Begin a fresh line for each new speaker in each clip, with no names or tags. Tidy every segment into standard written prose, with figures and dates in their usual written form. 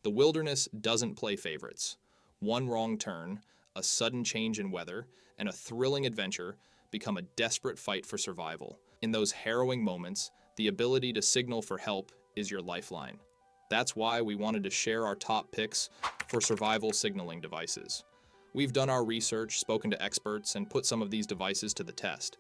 The wilderness doesn't play favorites. One wrong turn, a sudden change in weather, and a thrilling adventure become a desperate fight for survival. In those harrowing moments, the ability to signal for help is your lifeline. That's why we wanted to share our top picks for survival signaling devices. We've done our research, spoken to experts, and put some of these devices to the test,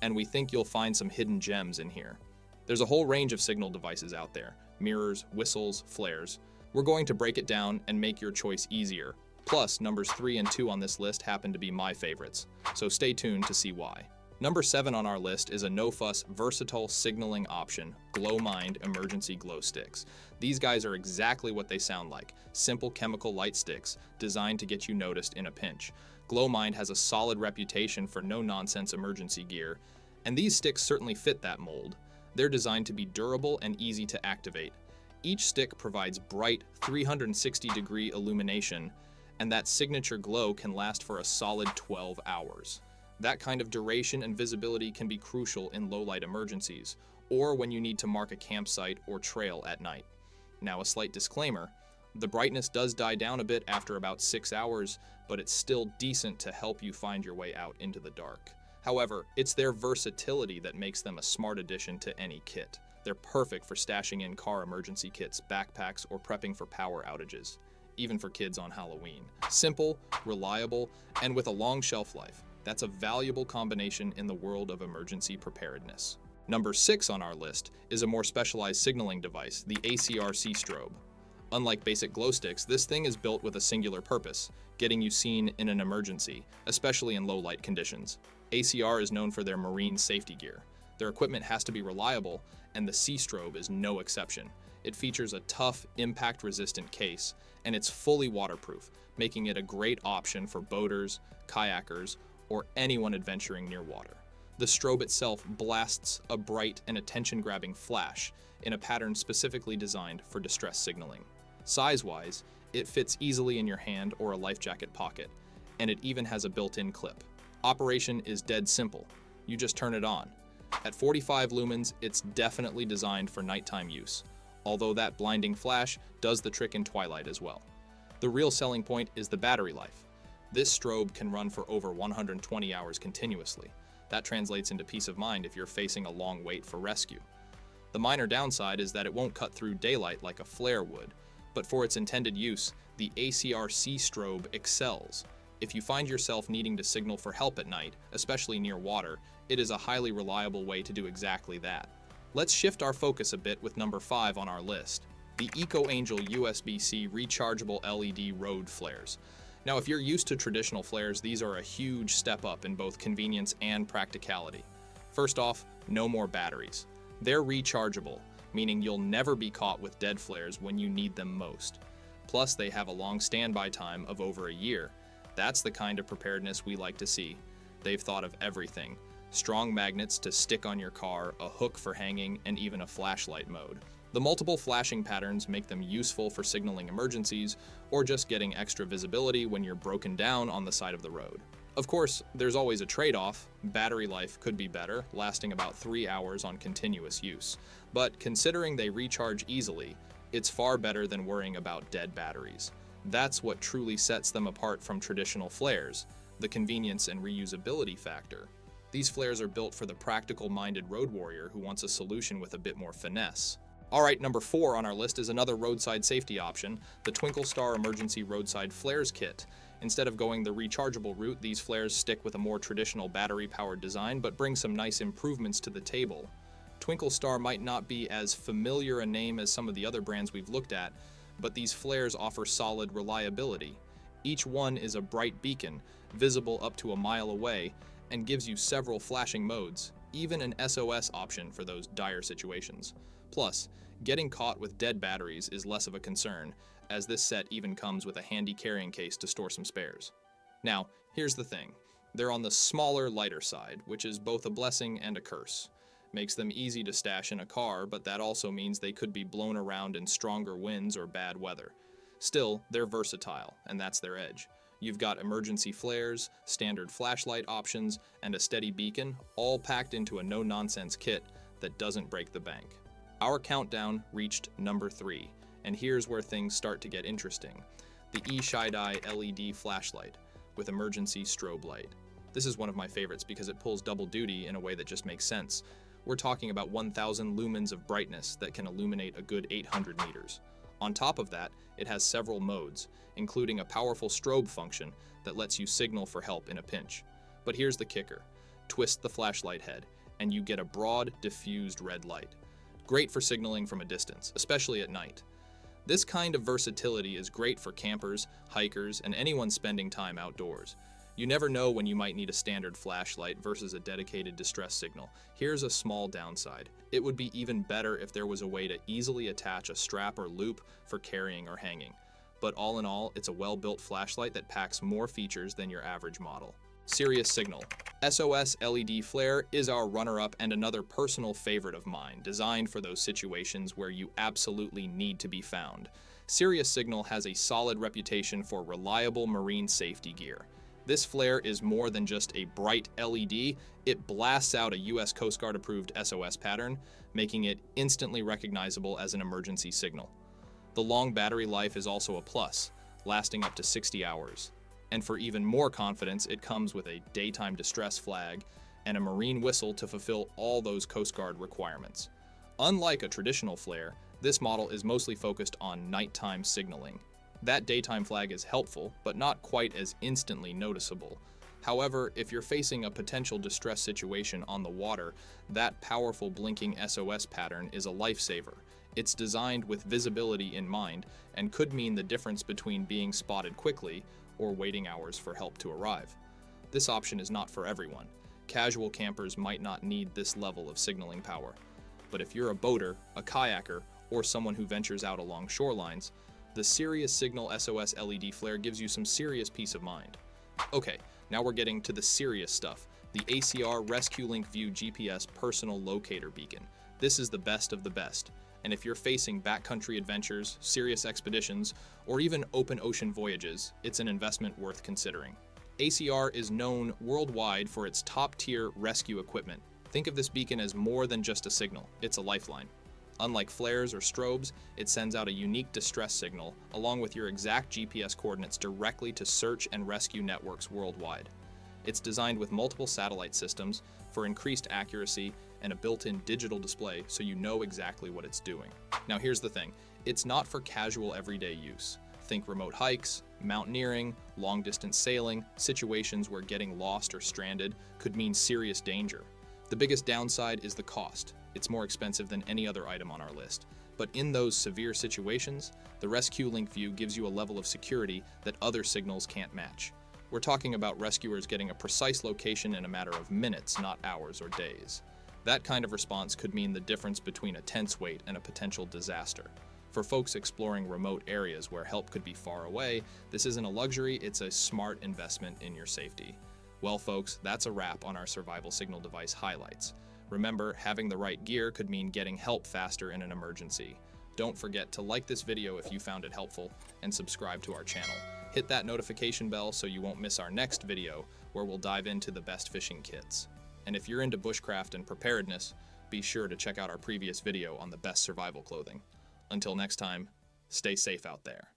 and we think you'll find some hidden gems in here. There's a whole range of signal devices out there: mirrors, whistles, flares. We're going to break it down and make your choice easier. Plus, numbers 3 and 2 on this list happen to be my favorites, so stay tuned to see why. Number 7 on our list is a no-fuss, versatile signaling option, GlowMind emergency glow sticks. These guys are exactly what they sound like: simple chemical light sticks designed to get you noticed in a pinch. GlowMind has a solid reputation for no-nonsense emergency gear, and these sticks certainly fit that mold. They're designed to be durable and easy to activate. Each stick provides bright 360-degree illumination, and that signature glow can last for a solid 12 hours. That kind of duration and visibility can be crucial in low-light emergencies, or when you need to mark a campsite or trail at night. Now, a slight disclaimer: the brightness does die down a bit after about 6 hours, but it's still decent to help you find your way out into the dark. However, it's their versatility that makes them a smart addition to any kit. They're perfect for stashing in car emergency kits, backpacks, or prepping for power outages, even for kids on Halloween. Simple, reliable, and with a long shelf life. That's a valuable combination in the world of emergency preparedness. Number 6 on our list is a more specialized signaling device, the ACR C-Strobe. Unlike basic glow sticks, this thing is built with a singular purpose: getting you seen in an emergency, especially in low-light conditions. ACR is known for their marine safety gear. Their equipment has to be reliable, and the C-Strobe is no exception. It features a tough, impact-resistant case, and it's fully waterproof, making it a great option for boaters, kayakers, or anyone adventuring near water. The strobe itself blasts a bright and attention-grabbing flash in a pattern specifically designed for distress signaling. Size-wise, it fits easily in your hand or a life jacket pocket, and it even has a built-in clip. Operation is dead simple. You just turn it on. At 45 lumens, it's definitely designed for nighttime use, although that blinding flash does the trick in twilight as well. The real selling point is the battery life. This strobe can run for over 120 hours continuously. That translates into peace of mind if you're facing a long wait for rescue. The minor downside is that it won't cut through daylight like a flare would, but for its intended use, the ACR C-Strobe excels. If you find yourself needing to signal for help at night, especially near water, it is a highly reliable way to do exactly that. Let's shift our focus a bit with number 5 on our list, the Ecoangel USB-C rechargeable LED road flares. Now, if you're used to traditional flares, these are a huge step up in both convenience and practicality. First off, no more batteries. They're rechargeable, meaning you'll never be caught with dead flares when you need them most. Plus, they have a long standby time of over a year. That's the kind of preparedness we like to see. They've thought of everything: strong magnets to stick on your car, a hook for hanging, and even a flashlight mode. The multiple flashing patterns make them useful for signaling emergencies or just getting extra visibility when you're broken down on the side of the road. Of course, there's always a trade-off. Battery life could be better, lasting about 3 hours on continuous use. But considering they recharge easily, it's far better than worrying about dead batteries. That's what truly sets them apart from traditional flares, the convenience and reusability factor. These flares are built for the practical-minded road warrior who wants a solution with a bit more finesse. Alright, number 4 on our list is another roadside safety option, the Twinkle Emergency Roadside Flares Kit. Instead of going the rechargeable route, these flares stick with a more traditional battery-powered design, but bring some nice improvements to the table. Twinkle might not be as familiar a name as some of the other brands we've looked at, but these flares offer solid reliability. Each one is a bright beacon, visible up to a mile away, and gives you several flashing modes, even an SOS option for those dire situations. Plus, getting caught with dead batteries is less of a concern, as this set even comes with a handy carrying case to store some spares. Now, here's the thing. They're on the smaller, lighter side, which is both a blessing and a curse. Makes them easy to stash in a car, but that also means they could be blown around in stronger winds or bad weather. Still, they're versatile, and that's their edge. You've got emergency flares, standard flashlight options, and a steady beacon, all packed into a no-nonsense kit that doesn't break the bank. Our countdown reached number 3, And here's where things start to get interesting. The E-SHIDAI LED flashlight with emergency strobe light. This is one of my favorites because it pulls double duty in a way that just makes sense. We're talking about 1,000 lumens of brightness that can illuminate a good 800 meters. On top of that, it has several modes, including a powerful strobe function that lets you signal for help in a pinch. But here's the kicker. Twist the flashlight head, and you get a broad, diffused red light. Great for signaling from a distance, especially at night. This kind of versatility is great for campers, hikers, and anyone spending time outdoors. You never know when you might need a standard flashlight versus a dedicated distress signal. Here's a small downside. It would be even better if there was a way to easily attach a strap or loop for carrying or hanging. But all in all, it's a well-built flashlight that packs more features than your average model. Sirius Signal. SOS LED flare is our runner-up and another personal favorite of mine, designed for those situations where you absolutely need to be found. Sirius Signal has a solid reputation for reliable marine safety gear. This flare is more than just a bright LED, it blasts out a US Coast Guard approved SOS pattern, making it instantly recognizable as an emergency signal. The long battery life is also a plus, lasting up to 60 hours. And for even more confidence, it comes with a daytime distress flag and a marine whistle to fulfill all those Coast Guard requirements. Unlike a traditional flare, this model is mostly focused on nighttime signaling. That daytime flag is helpful, but not quite as instantly noticeable. However, if you're facing a potential distress situation on the water, that powerful blinking SOS pattern is a lifesaver. It's designed with visibility in mind and could mean the difference between being spotted quickly or waiting hours for help to arrive. This option is not for everyone. Casual campers might not need this level of signaling power. But if you're a boater, a kayaker, or someone who ventures out along shorelines, the Sirius Signal SOS LED flare gives you some serious peace of mind. Okay, now we're getting to the serious stuff. The ACR ResQLink View GPS Personal Locator Beacon. This is the best of the best. And if you're facing backcountry adventures, serious expeditions, or even open ocean voyages, it's an investment worth considering. ACR is known worldwide for its top-tier rescue equipment. Think of this beacon as more than just a signal, it's a lifeline. Unlike flares or strobes, it sends out a unique distress signal, along with your exact GPS coordinates directly to search and rescue networks worldwide. It's designed with multiple satellite systems for increased accuracy and a built-in digital display so you know exactly what it's doing. Now here's the thing, it's not for casual everyday use. Think remote hikes, mountaineering, long-distance sailing, situations where getting lost or stranded could mean serious danger. The biggest downside is the cost. It's more expensive than any other item on our list. But in those severe situations, the ResQLink View gives you a level of security that other signals can't match. We're talking about rescuers getting a precise location in a matter of minutes, not hours or days. That kind of response could mean the difference between a tense wait and a potential disaster. For folks exploring remote areas where help could be far away, this isn't a luxury, it's a smart investment in your safety. Well folks, that's a wrap on our survival signal device highlights. Remember, having the right gear could mean getting help faster in an emergency. Don't forget to like this video if you found it helpful and subscribe to our channel. Hit that notification bell so you won't miss our next video where we'll dive into the best fishing kits. And if you're into bushcraft and preparedness, be sure to check out our previous video on the best survival clothing. Until next time, stay safe out there.